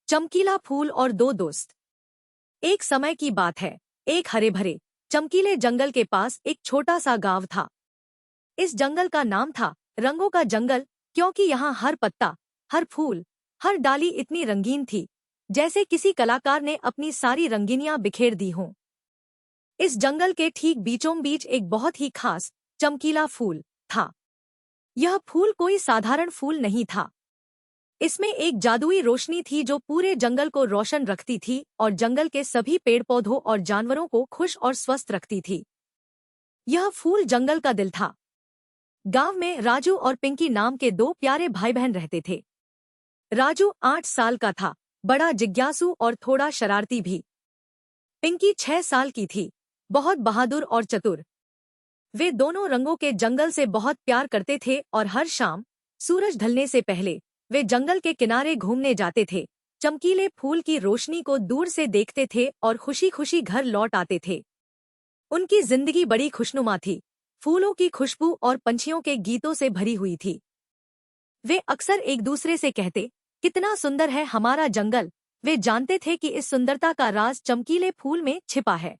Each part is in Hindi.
चमकीला फूल और दो दोस्त। एक समय की बात है, एक हरे भरे चमकीले जंगल के पास एक छोटा सा गांव था। इस जंगल का नाम था रंगों का जंगल, क्योंकि यहाँ हर पत्ता, हर फूल, हर डाली इतनी रंगीन थी जैसे किसी कलाकार ने अपनी सारी रंगीनियां बिखेर दी हों। इस जंगल के ठीक बीचों बीच एक बहुत ही खास चमकीला फूल था। यह फूल कोई साधारण फूल नहीं था। इसमें एक जादुई रोशनी थी जो पूरे जंगल को रोशन रखती थी और जंगल के सभी पेड़ पौधों और जानवरों को खुश और स्वस्थ रखती थी। यह फूल जंगल का दिल था। गांव में राजू और पिंकी नाम के दो प्यारे भाई बहन रहते थे। राजू 8 साल का था, बड़ा जिज्ञासु और थोड़ा शरारती भी। पिंकी 6 साल की थी, बहुत बहादुर और चतुर। वे दोनों रंगों के जंगल से बहुत प्यार करते थे और हर शाम सूरज ढलने से पहले वे जंगल के किनारे घूमने जाते थे, चमकीले फूल की रोशनी को दूर से देखते थे और खुशी खुशी घर लौट आते थे। उनकी जिंदगी बड़ी खुशनुमा थी, फूलों की खुशबू और पंछियों के गीतों से भरी हुई थी। वे अक्सर एक दूसरे से कहते, कितना सुंदर है हमारा जंगल। वे जानते थे कि इस सुंदरता का राज चमकीले फूल में छिपा है।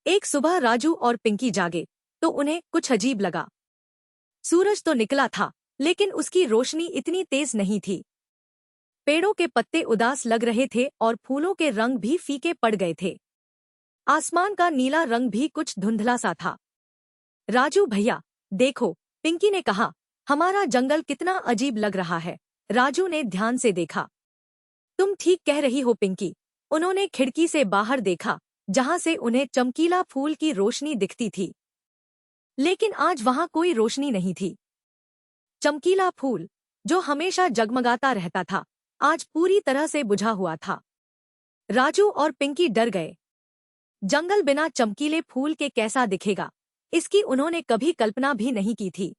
एक सुबह राजू और पिंकी जागे तो उन्हें कुछ अजीब लगा। सूरज तो निकला था, लेकिन उसकी रोशनी इतनी तेज नहीं थी। पेड़ों के पत्ते उदास लग रहे थे और फूलों के रंग भी फीके पड़ गए थे। आसमान का नीला रंग भी कुछ धुंधला सा था। राजू भैया देखो, पिंकी ने कहा, हमारा जंगल कितना अजीब लग रहा है। राजू ने ध्यान से देखा। तुम ठीक कह रही हो पिंकी। उन्होंने खिड़की से बाहर देखा, जहां से उन्हें चमकीला फूल की रोशनी दिखती थी। लेकिन आज वहां कोई रोशनी नहीं थी। चमकीला फूल, जो हमेशा जगमगाता रहता था, आज पूरी तरह से बुझा हुआ था। राजू और पिंकी डर गए। जंगल बिना चमकीले फूल के कैसा दिखेगा, इसकी उन्होंने कभी कल्पना भी नहीं की थी।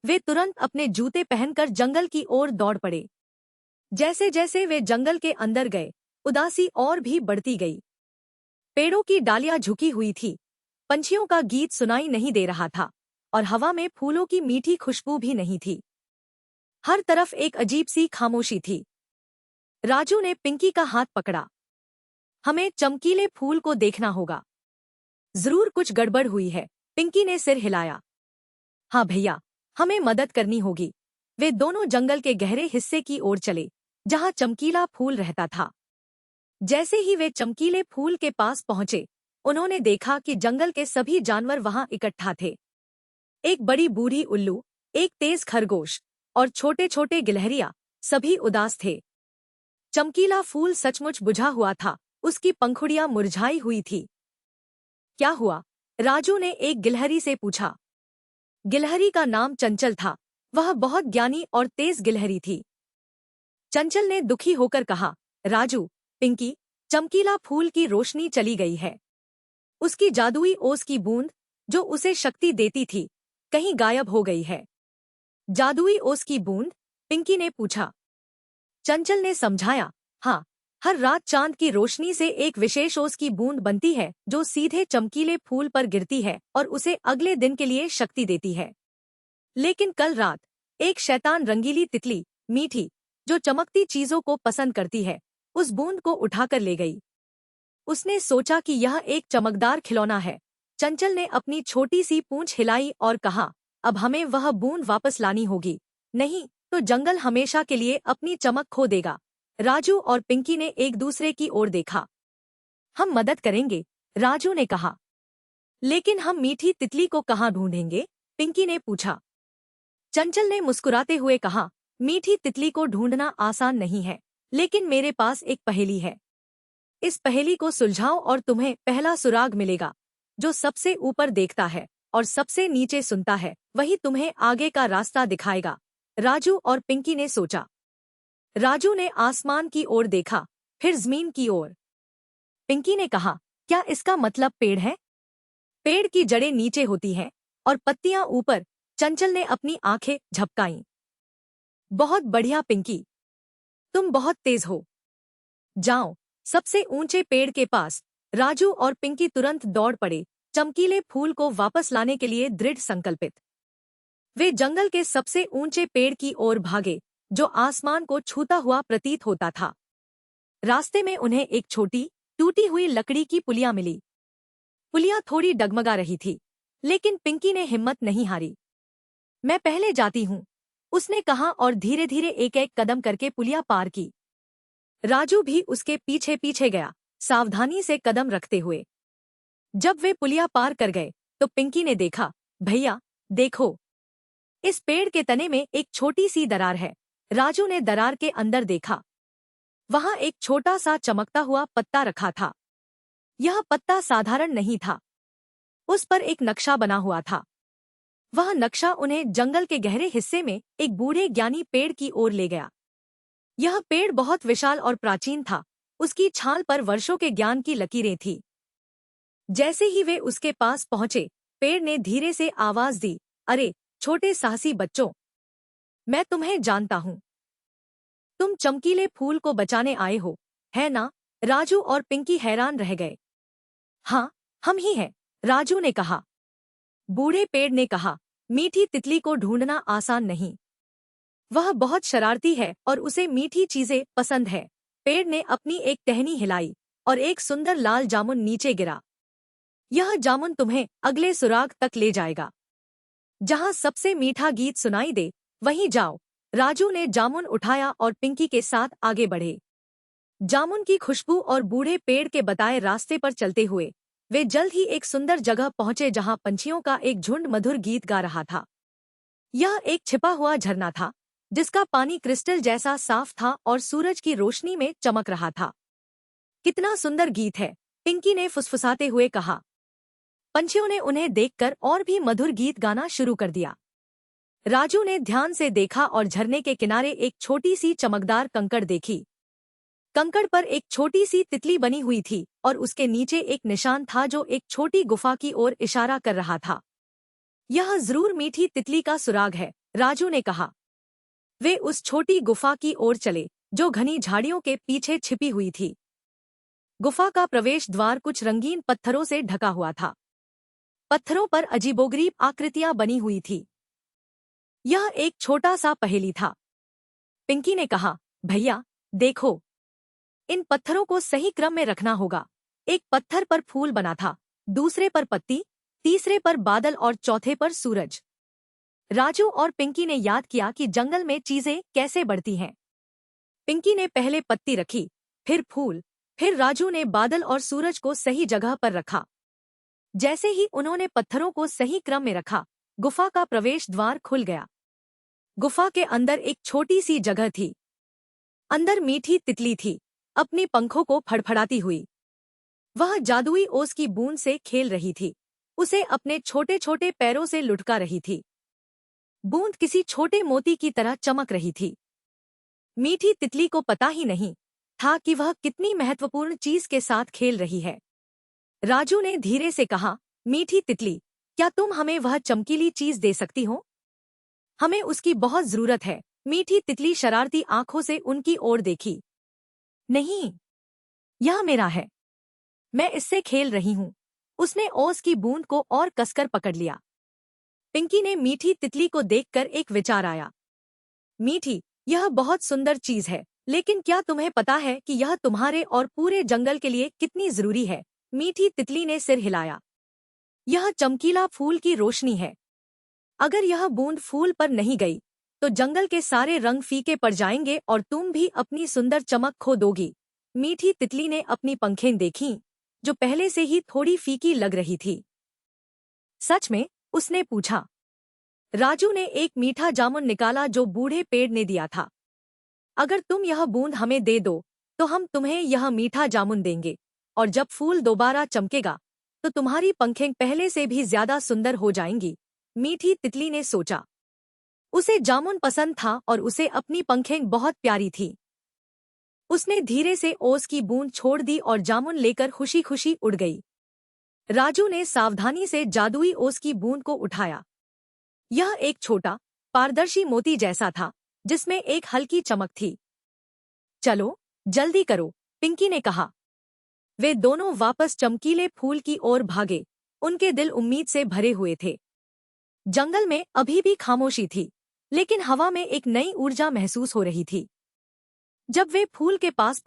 वे तुरंत अपने जूते पहनकर जंगल की ओर दौड़ पड़े। जैसे जैसे वे जंगल के अंदर गए, उदासी और भी बढ़ती गई। पेड़ों की डालियां झुकी हुई थी, पंछियों का गीत सुनाई नहीं दे रहा था और हवा में फूलों की मीठी खुशबू भी नहीं थी। हर तरफ एक अजीब सी खामोशी थी। राजू ने पिंकी का हाथ पकड़ा। हमें चमकीले फूल को देखना होगा। जरूर कुछ गड़बड़ हुई है। पिंकी ने सिर हिलाया। हाँ भैया, हमें मदद करनी होगी। वे दोनों जंगल के गहरे हिस्से की ओर चले, जहां चमकीला फूल रहता था। जैसे ही वे चमकीले फूल के पास पहुंचे, उन्होंने देखा कि जंगल के सभी जानवर वहां इकट्ठा थे। एक बड़ी बूढ़ी उल्लू, एक तेज खरगोश और छोटे छोटे गिलहरियां, सभी उदास थे। चमकीला फूल सचमुच बुझा हुआ था, उसकी पंखुड़ियां मुरझाई हुई थी। क्या हुआ? राजू ने एक गिलहरी से पूछा। गिलहरी का नाम चंचल था। वह बहुत ज्ञानी और तेज गिलहरी थी। चंचल ने दुखी होकर कहा, राजू, पिंकी, चमकीला फूल की रोशनी चली गई है। उसकी जादुई ओस की बूंद, जो उसे शक्ति देती थी, कहीं गायब हो गई है। जादुई ओस की बूंद? पिंकी ने पूछा। चंचल ने समझाया, हाँ, हर रात चांद की रोशनी से एक विशेष ओस की बूंद बनती है जो सीधे चमकीले फूल पर गिरती है और उसे अगले दिन के लिए शक्ति देती है। लेकिन कल रात एक शैतान रंगीली तितली, मीठी, जो चमकती चीजों को पसंद करती है, उस बूंद को उठाकर ले गई। उसने सोचा कि यह एक चमकदार खिलौना है। चंचल ने अपनी छोटी सी पूंछ हिलाई और कहा, अब हमें वह बूंद वापस लानी होगी, नहीं तो जंगल हमेशा के लिए अपनी चमक खो देगा। राजू और पिंकी ने एक दूसरे की ओर देखा। हम मदद करेंगे, राजू ने कहा। लेकिन हम मीठी तितली को कहाँ ढूंढेंगे? पिंकी ने पूछा। चंचल ने मुस्कुराते हुए कहा, मीठी तितली को ढूंढना आसान नहीं है, लेकिन मेरे पास एक पहेली है। इस पहेली को सुलझाओ और तुम्हें पहला सुराग मिलेगा। जो सबसे ऊपर देखता है और सबसे नीचे सुनता है, वही तुम्हें आगे का रास्ता दिखाएगा। राजू और पिंकी ने सोचा। राजू ने आसमान की ओर देखा, फिर जमीन की ओर। पिंकी ने कहा, क्या इसका मतलब पेड़ है? पेड़ की जड़ें नीचे होती हैं और पत्तियां ऊपर। चंचल ने अपनी आंखें झपकाईं। बहुत बढ़िया पिंकी, तुम बहुत तेज हो। जाओ सबसे ऊंचे पेड़ के पास। राजू और पिंकी तुरंत दौड़ पड़े, चमकीले फूल को वापस लाने के लिए दृढ़ संकल्पित। वे जंगल के सबसे ऊंचे पेड़ की ओर भागे, जो आसमान को छूता हुआ प्रतीत होता था। रास्ते में उन्हें एक छोटी टूटी हुई लकड़ी की पुलिया मिली। पुलिया थोड़ी डगमगा रही थी, लेकिन पिंकी ने हिम्मत नहीं हारी। मैं पहले जाती हूँ, उसने कहा और धीरे धीरे एक एक कदम करके पुलिया पार की। राजू भी उसके पीछे पीछे गया, सावधानी से कदम रखते हुए। जब वे पुलिया पार कर गए तो पिंकी ने देखा, भैया देखो, इस पेड़ के तने में एक छोटी सी दरार है। राजू ने दरार के अंदर देखा। वहां एक छोटा सा चमकता हुआ पत्ता रखा था। यह पत्ता साधारण नहीं था, उस पर एक नक्शा बना हुआ था। वह नक्शा उन्हें जंगल के गहरे हिस्से में एक बूढ़े ज्ञानी पेड़ की ओर ले गया। यह पेड़ बहुत विशाल और प्राचीन था, उसकी छाल पर वर्षों के ज्ञान की लकीरें थीं। जैसे ही वे उसके पास पहुंचे, पेड़ ने धीरे से आवाज दी, अरे छोटे साहसी बच्चों, मैं तुम्हें जानता हूं। तुम चमकीले फूल को बचाने आए हो, है ना? राजू और पिंकी हैरान रह गए। हाँ, हम ही हैं, राजू ने कहा। बूढ़े पेड़ ने कहा, मीठी तितली को ढूंढना आसान नहीं। वह बहुत शरारती है और उसे मीठी चीजें पसंद है। पेड़ ने अपनी एक टहनी हिलाई और एक सुंदर लाल जामुन नीचे गिरा। यह जामुन तुम्हें अगले सुराग तक ले जाएगा। जहां सबसे मीठा गीत सुनाई दे, वहीं जाओ। राजू ने जामुन उठाया और पिंकी के साथ आगे बढ़े। जामुन की खुशबू और बूढ़े पेड़ के बताए रास्ते पर चलते हुए वे जल्द ही एक सुंदर जगह पहुंचे जहां पंछियों का एक झुंड मधुर गीत गा रहा था। यह एक छिपा हुआ झरना था, जिसका पानी क्रिस्टल जैसा साफ था और सूरज की रोशनी में चमक रहा था। कितना सुंदर गीत है, पिंकी ने फुसफुसाते हुए कहा। पंछियों ने उन्हें देखकर और भी मधुर गीत गाना शुरू कर दिया। राजू ने ध्यान से देखा और झरने के किनारे एक छोटी सी चमकदार कंकड़ देखी। कंकड़ पर एक छोटी सी तितली बनी हुई थी और उसके नीचे एक निशान था जो एक छोटी गुफा की ओर इशारा कर रहा था। यह जरूर मीठी तितली का सुराग है, राजू ने कहा। वे उस छोटी गुफा की ओर चले जो घनी झाड़ियों के पीछे छिपी हुई थी। गुफा का प्रवेश द्वार कुछ रंगीन पत्थरों से ढका हुआ था। पत्थरों पर अजीबोगरीब आकृतियां बनी हुई थी। यह एक छोटा सा पहेली था। पिंकी ने कहा, भैया देखो, इन पत्थरों को सही क्रम में रखना होगा। एक पत्थर पर फूल बना था, दूसरे पर पत्ती, तीसरे पर बादल और चौथे पर सूरज। राजू और पिंकी ने याद किया कि जंगल में चीजें कैसे बढ़ती हैं। पिंकी ने पहले पत्ती रखी, फिर फूल, फिर राजू ने बादल और सूरज को सही जगह पर रखा। जैसे ही उन्होंने पत्थरों को सही क्रम में रखा, गुफा का प्रवेश द्वार खुल गया। गुफा के अंदर एक छोटी सी जगह थी। अंदर मीठी तितली थी, अपनी पंखों को फड़फड़ाती हुई। वह जादुई ओस की बूंद से खेल रही थी, उसे अपने छोटे छोटे पैरों से लुढ़का रही थी। बूंद किसी छोटे मोती की तरह चमक रही थी। मीठी तितली को पता ही नहीं था कि वह कितनी महत्वपूर्ण चीज के साथ खेल रही है। राजू ने धीरे से कहा, मीठी तितली, क्या तुम हमें वह चमकीली चीज दे सकती हो? हमें उसकी बहुत जरूरत है। मीठी तितली शरारती आंखों से उनकी ओर देखी। नहीं, यह मेरा है, मैं इससे खेल रही हूं। उसने ओस की बूंद को और कसकर पकड़ लिया। पिंकी ने मीठी तितली को देखकर एक विचार आया। मीठी, यह बहुत सुंदर चीज है, लेकिन क्या तुम्हें पता है कि यह तुम्हारे और पूरे जंगल के लिए कितनी जरूरी है? मीठी तितली ने सिर हिलाया। यह चमकीला फूल की रोशनी है। अगर यह बूंद फूल पर नहीं गई तो जंगल के सारे रंग फीके पड़ जाएंगे और तुम भी अपनी सुंदर चमक खो दोगी। मीठी तितली ने अपनी पंखें देखीं, जो पहले से ही थोड़ी फीकी लग रही थी। सच में? उसने पूछा। राजू ने एक मीठा जामुन निकाला जो बूढ़े पेड़ ने दिया था। अगर तुम यह बूंद हमें दे दो तो हम तुम्हें यह मीठा जामुन देंगे, और जब फूल दोबारा चमकेगा तो तुम्हारी पंखें पहले से भी ज्यादा सुंदर हो जाएंगी। मीठी तितली ने सोचा। उसे जामुन पसंद था और उसे अपनी पंखें बहुत प्यारी थी। उसने धीरे से ओस की बूंद छोड़ दी और जामुन लेकर खुशी खुशी उड़ गई। राजू ने सावधानी से जादुई ओस की बूंद को उठाया। यह एक छोटा, पारदर्शी मोती जैसा था, जिसमें एक हल्की चमक थी। चलो, जल्दी करो, पिंकी ने कहा। वे दोनों वापस चमकीले फूल की ओर भागे। उनके दिल उम्मीद से भरे हुए थे। जंगल में अभी भी खामोशी थी, लेकिन हवा में एक नई ऊर्जा महसूस हो रही थी। जब वे फूल के पास